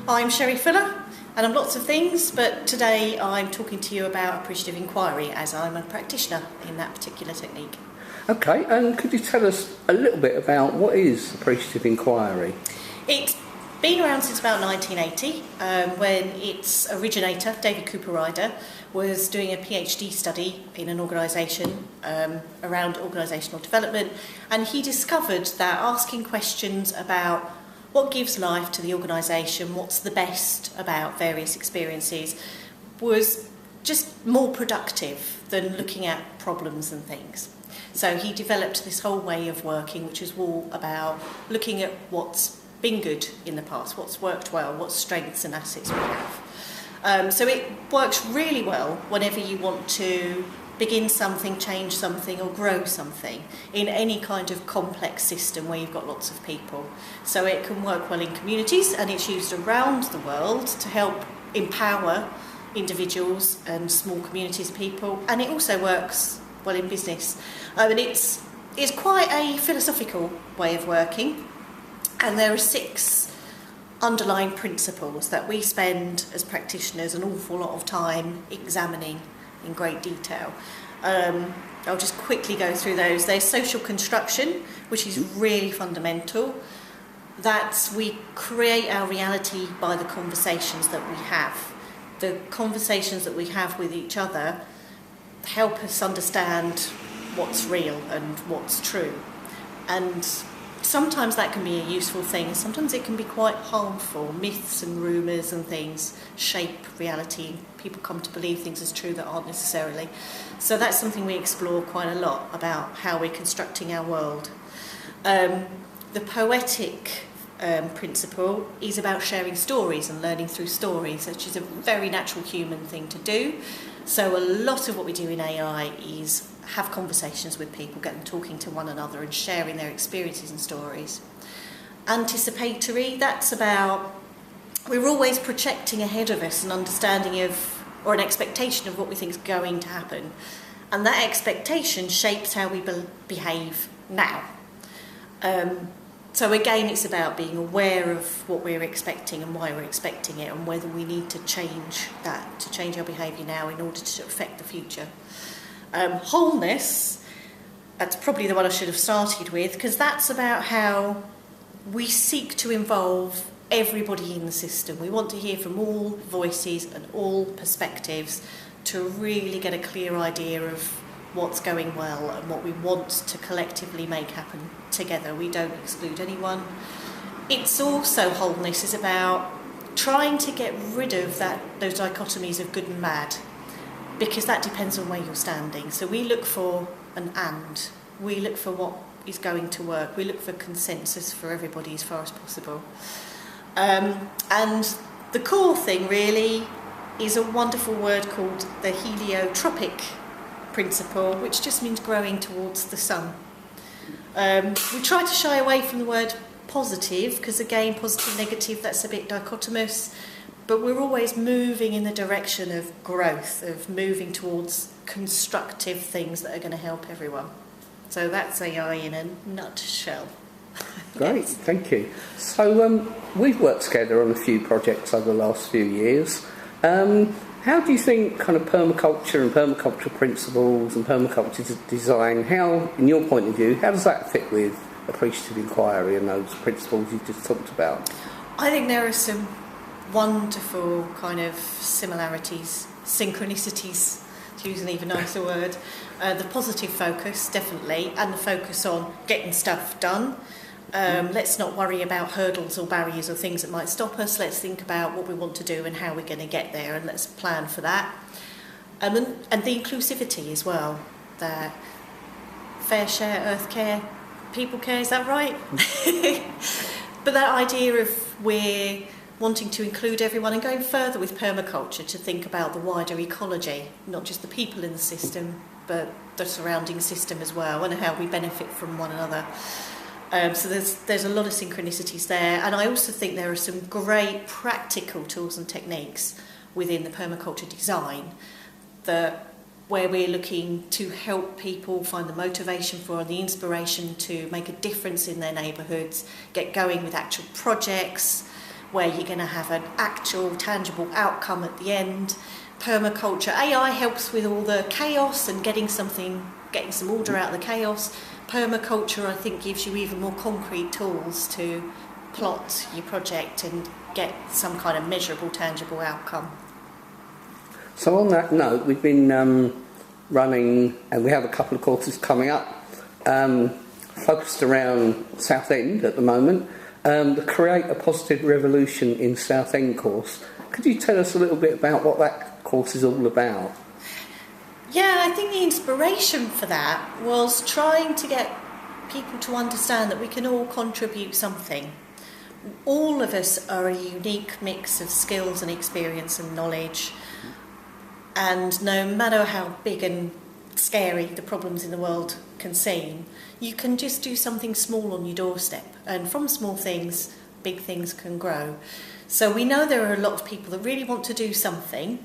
I'm Sherry Fuller, and I'm lots of things, but today I'm talking to you about appreciative inquiry, as I'm a practitioner in that particular technique. Okay, and could you tell us a little bit about what is appreciative inquiry? It's been around since about 1980, when its originator, David Cooper Ryder, was doing a PhD study in an organisation around organisational development, and he discovered that asking questions about what gives life to the organisation, what's the best about various experiences, was just more productive than looking at problems and things. So he developed this whole way of working, which is all about looking at what's been good in the past, what's worked well, what strengths and assets we have. So it works really well whenever you want to begin something, change something or grow something in any kind of complex system where you've got lots of people. So it can work well in communities, and it's used around the world to help empower individuals and small communities of people, and it also works well in business. And it's quite a philosophical way of working, and there are 6 underlying principles that we spend as practitioners an awful lot of time examining in great detail. I'll just quickly go through those. There's social construction, which is really fundamental. That we create our reality by the conversations that we have. The conversations that we have with each other help us understand what's real and what's true. And sometimes that can be a useful thing, sometimes it can be quite harmful. Myths and rumours and things shape reality. People come to believe things as true that aren't necessarily. So that's something we explore quite a lot, about how we're constructing our world. The Poetic Principle is about sharing stories and learning through stories, which is a very natural human thing to do. So a lot of what we do in AI is have conversations with people, get them talking to one another and sharing their experiences and stories. Anticipatory, that's about, we're always projecting ahead of us an understanding of, or an expectation of what we think is going to happen. And that expectation shapes how we behave now. So again, it's about being aware of what we're expecting and why we're expecting it, and whether we need to change that, to change our behaviour now in order to affect the future. Wholeness, that's probably the one I should have started with, because that's about how we seek to involve everybody in the system. We want to hear from all voices and all perspectives to really get a clear idea of what's going well and what we want to collectively make happen together. We don't exclude anyone. It's also, wholeness is about trying to get rid of those dichotomies of good and bad, because that depends on where you're standing. So we look for an and. We look for what is going to work. We look for consensus for everybody as far as possible. And the core thing really is a wonderful word called the Heliotropic Principle, which just means growing towards the sun. We try to shy away from the word positive, because again, positive, negative, that's a bit dichotomous. But we're always moving in the direction of growth, of moving towards constructive things that are going to help everyone. So that's AI in a nutshell. Great, thank you. So we've worked together on a few projects over the last few years. How do you think kind of permaculture and permaculture principles and permaculture design, how, in your point of view, how does that fit with appreciative inquiry and those principles you just talked about? I think there are some wonderful kind of similarities, synchronicities, to use an even nicer word. The positive focus, definitely, and the focus on getting stuff done. Let's not worry about hurdles or barriers or things that might stop us. Let's think about what we want to do and how we're going to get there, and let's plan for that. And the inclusivity as well. The fair share, earth care, people care, is that right? But that idea of we're wanting to include everyone, and going further with permaculture to think about the wider ecology, not just the people in the system, but the surrounding system as well, and how we benefit from one another. So there's a lot of synchronicities there, and I also think there are some great practical tools and techniques within the permaculture design where we're looking to help people find the motivation for and the inspiration to make a difference in their neighbourhoods, get going with actual projects, where you're going to have an actual tangible outcome at the end. Permaculture, AI helps with all the chaos and getting some order out of the chaos. Permaculture, I think, gives you even more concrete tools to plot your project and get some kind of measurable, tangible outcome. So on that note, we've been running, and we have a couple of courses coming up, focused around Southend at the moment. The Create a Positive Revolution in Southend course. Could you tell us a little bit about what that course is all about? Yeah, I think the inspiration for that was trying to get people to understand that we can all contribute something. All of us are a unique mix of skills and experience and knowledge, and no matter how big and scary the problems in the world can seem, you can just do something small on your doorstep, and from small things, big things can grow. So we know there are a lot of people that really want to do something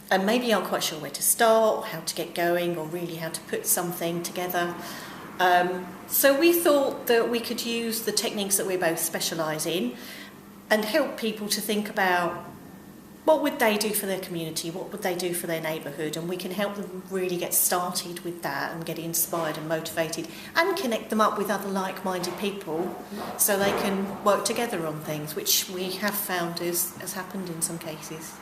and maybe aren't quite sure where to start, or how to get going, or really how to put something together. So we thought that we could use the techniques that we both specialise in and help people to think about what would they do for their community, what would they do for their neighbourhood, and we can help them really get started with that and get inspired and motivated and connect them up with other like-minded people so they can work together on things, which we have found has happened in some cases.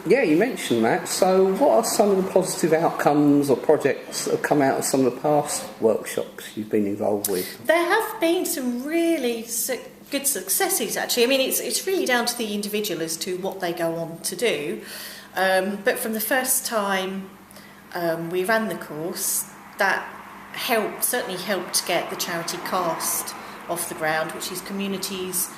Yeah, you mentioned that. So what are some of the positive outcomes or projects that have come out of some of the past workshops you've been involved with? There have been some really good successes, actually. I mean, it's really down to the individual as to what they go on to do. But from the first time we ran the course, that certainly helped get the charity CAST off the ground, which is Communities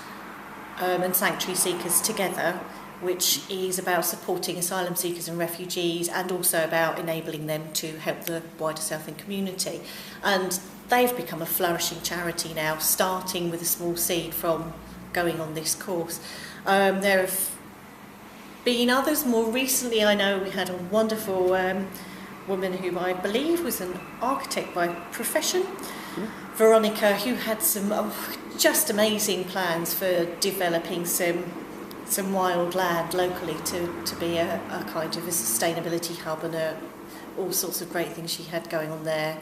and Sanctuary Seekers Together, which is about supporting asylum seekers and refugees and also about enabling them to help the wider Southend community. And they've become a flourishing charity now, starting with a small seed from going on this course. There have been others. More recently, I know we had a wonderful woman who I believe was an architect by profession, Veronica, who had some just amazing plans for developing some wild land locally to be a kind of a sustainability hub, and all sorts of great things she had going on there,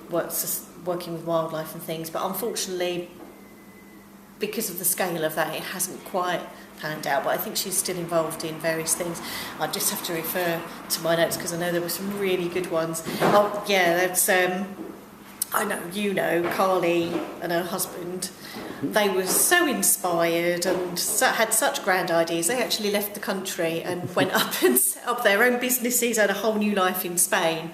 working with wildlife and things. But unfortunately, because of the scale of that, it hasn't quite panned out, but I think she's still involved in various things. I just have to refer to my notes because I know there were some really good ones. Oh yeah, that's I know Carly and her husband. They were so inspired and had such grand ideas. They actually left the country and went up and set up their own businesses and a whole new life in Spain.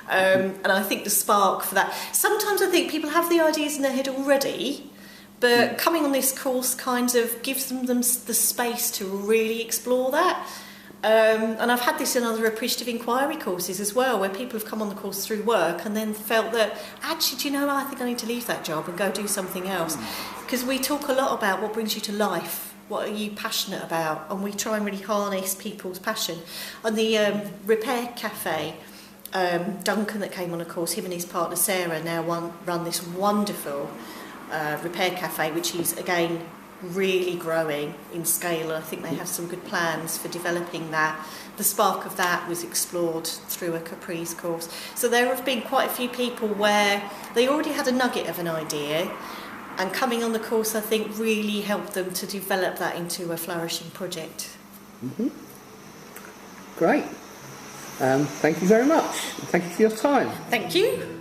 And I think the spark for that, sometimes I think people have the ideas in their head already, but coming on this course kind of gives them the space to really explore that. And I've had this in other appreciative inquiry courses as well, where people have come on the course through work and then felt that, actually, do you know, I think I need to leave that job and go do something else. Because we talk a lot about what brings you to life, what are you passionate about, and we try and really harness people's passion. On the repair cafe, Duncan that came on a course, him and his partner Sarah now run this wonderful repair cafe, which is, again, really growing in scale. I think they have some good plans for developing that. The spark of that was explored through a Capri's course. So there have been quite a few people where they already had a nugget of an idea, and coming on the course, I think, really helped them to develop that into a flourishing project. Mm-hmm. Great. Thank you very much. Thank you for your time. Thank you.